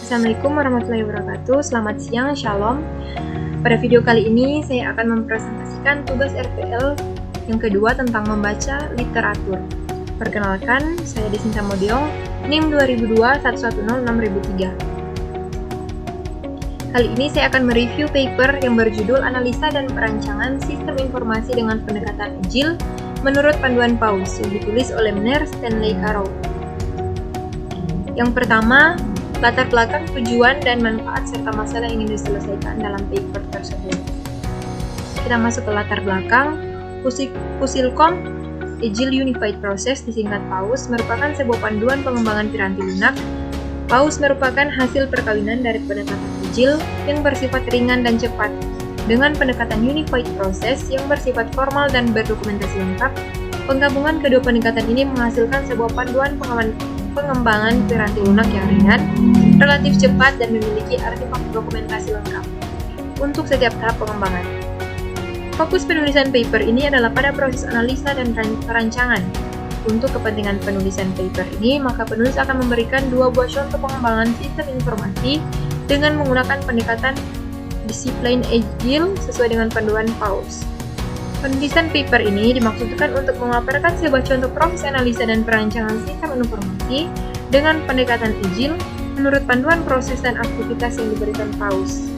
Assalamualaikum warahmatullahi wabarakatuh. Selamat siang, Shalom. Pada video kali ini saya akan mempresentasikan tugas RPL yang kedua tentang membaca literatur. Perkenalkan, saya Desinta Modiong, NIM 2002-110-6003. Kali ini saya akan mereview paper yang berjudul Analisa dan Perancangan Sistem Informasi dengan Pendekatan Agile menurut Panduan PAUS yang ditulis oleh Mner Stanley Arrow. Yang pertama, latar belakang, tujuan, dan manfaat serta masalah yang ingin diselesaikan dalam paper tersebut. Kita masuk ke latar belakang. Pusilcom Agile Unified Process disingkat PAUS merupakan sebuah panduan pengembangan piranti lunak. PAUS merupakan hasil perkawinan dari pendekatan Agile yang bersifat ringan dan cepat dengan pendekatan Unified Process yang bersifat formal dan berdokumentasi lengkap. Penggabungan kedua pendekatan ini menghasilkan sebuah panduan pengembangan piranti lunak yang ringan, relatif cepat, dan memiliki artefak dokumentasi lengkap untuk setiap tahap pengembangan. Fokus penulisan paper ini adalah pada proses analisa dan perancangan. Untuk kepentingan penulisan paper ini, maka penulis akan memberikan dua buah contoh pengembangan sistem informasi dengan menggunakan pendekatan disiplin Agile sesuai dengan panduan PAUS. Penulisan paper ini dimaksudkan untuk memaparkan sebuah contoh proses analisa dan perancangan sistem informasi dengan pendekatan Agile menurut panduan proses dan aktivitas yang diberikan PAUS.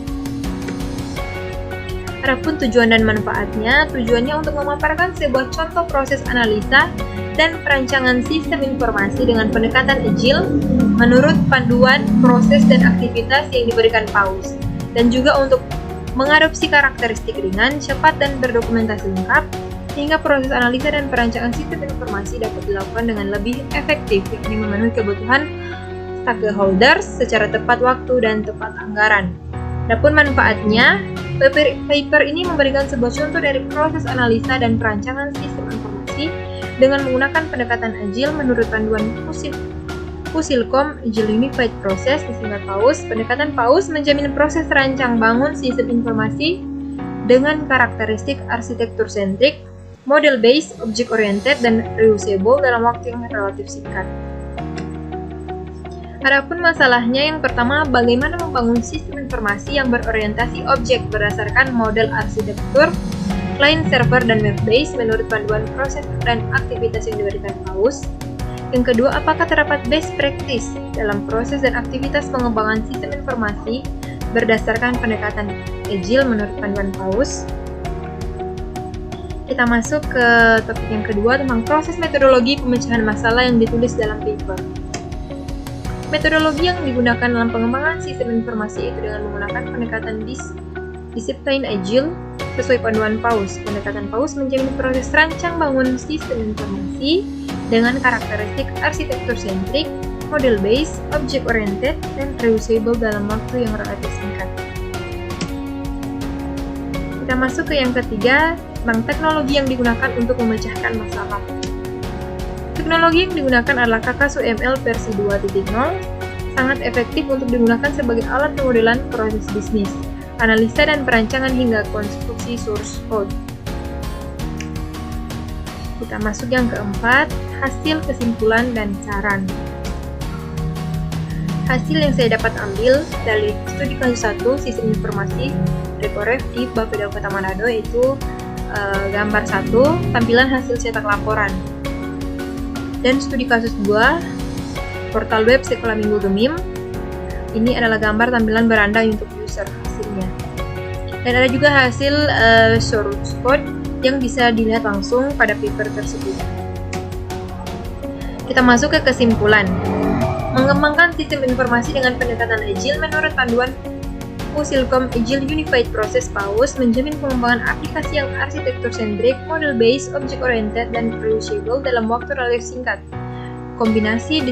Adapun tujuan dan manfaatnya, tujuannya untuk memaparkan sebuah contoh proses analisa dan perancangan sistem informasi dengan pendekatan Agile menurut panduan proses dan aktivitas yang diberikan PAUS, dan juga untuk mengadopsi karakteristik ringan, cepat, dan berdokumentasi lengkap, sehingga proses analisa dan perancangan sistem informasi dapat dilakukan dengan lebih efektif, yakni memenuhi kebutuhan stakeholders secara tepat waktu dan tepat anggaran. Adapun manfaatnya, paper ini memberikan sebuah contoh dari proses analisa dan perancangan sistem informasi dengan menggunakan pendekatan Agile menurut panduan Pusilcom Agile Unified Process disingkat PAUS. Pendekatan PAUS menjamin proses rancang bangun sistem informasi dengan karakteristik arsitektur sentrik, model based, object oriented, dan reusable dalam waktu yang relatif singkat. Adapun masalahnya, yang pertama, bagaimana membangun sistem informasi yang berorientasi objek berdasarkan model arsitektur client server dan web based menurut panduan proses dan aktivitas yang diberikan PAUS. Yang kedua, apakah terdapat best practice dalam proses dan aktivitas pengembangan sistem informasi berdasarkan pendekatan Agile menurut panduan PAUS? Kita masuk ke topik yang kedua tentang proses metodologi pemecahan masalah yang ditulis dalam paper. Metodologi yang digunakan dalam pengembangan sistem informasi itu dengan menggunakan pendekatan disiplin Agile sesuai panduan PAUS. Pendekatan PAUS menjamin proses rancang bangun sistem informasi dengan karakteristik arsitektur sentrik, model based, object oriented, dan reusable dalam waktu yang relatif singkat. Kita masuk ke yang ketiga tentang teknologi yang digunakan untuk memecahkan masalah. Teknologi yang digunakan adalah KKSUML versi 2.0, sangat efektif untuk digunakan sebagai alat pemodelan proses bisnis, analisa dan perancangan hingga konstruksi source code. Kita masuk yang keempat, hasil, kesimpulan, dan saran. Hasil yang saya dapat ambil dari studi kasus 1 sistem informasi Rekoref di Bapeda Kota Manado yaitu gambar 1, tampilan hasil cetak laporan. Dan studi kasus 2, portal web Sekolah Minggu Gemim. Ini adalah gambar tampilan beranda untuk user hasilnya. Dan ada juga hasil source code yang bisa dilihat langsung pada paper tersebut. Kita masuk ke kesimpulan. Mengembangkan sistem informasi dengan pendekatan Agile menurut panduan Pusilcom Agile Unified Process PAUS menjamin pengembangan aplikasi yang arsitektur sentrik, model based, object oriented, dan reusable dalam waktu relatif singkat. Kombinasi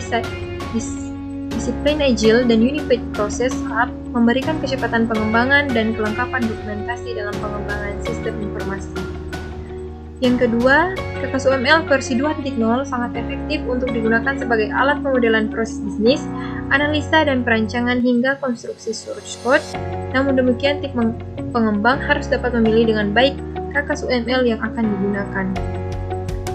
disiplin Agile dan Unified Process Hub memberikan kecepatan pengembangan dan kelengkapan dokumentasi dalam pengembangan sistem informasi. Yang kedua, KKSUML versi 2.0 sangat efektif untuk digunakan sebagai alat pemodelan proses bisnis, analisa dan perancangan hingga konstruksi source code. Namun demikian, tim pengembang harus dapat memilih dengan baik KKSUML yang akan digunakan.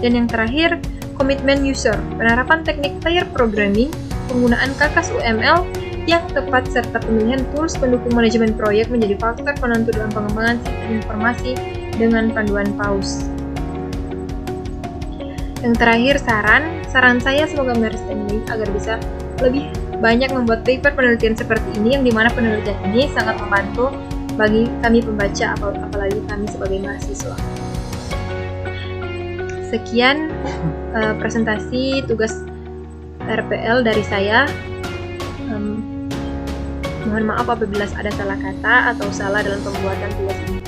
Dan yang terakhir, komitmen user, penerapan teknik pair programming, penggunaan KKSUML yang tepat serta pemilihan tools pendukung manajemen proyek menjadi faktor penentu dalam pengembangan sistem informasi dengan panduan PAUS. Yang terakhir, saran saya semoga Mner Stanley agar bisa lebih banyak membuat paper penelitian seperti ini, yang dimana penelitian ini sangat membantu bagi kami pembaca, apalagi kami sebagai mahasiswa. Sekian presentasi tugas RPL dari saya. Mohon maaf apabila ada salah kata atau salah dalam pembuatan tugas ini.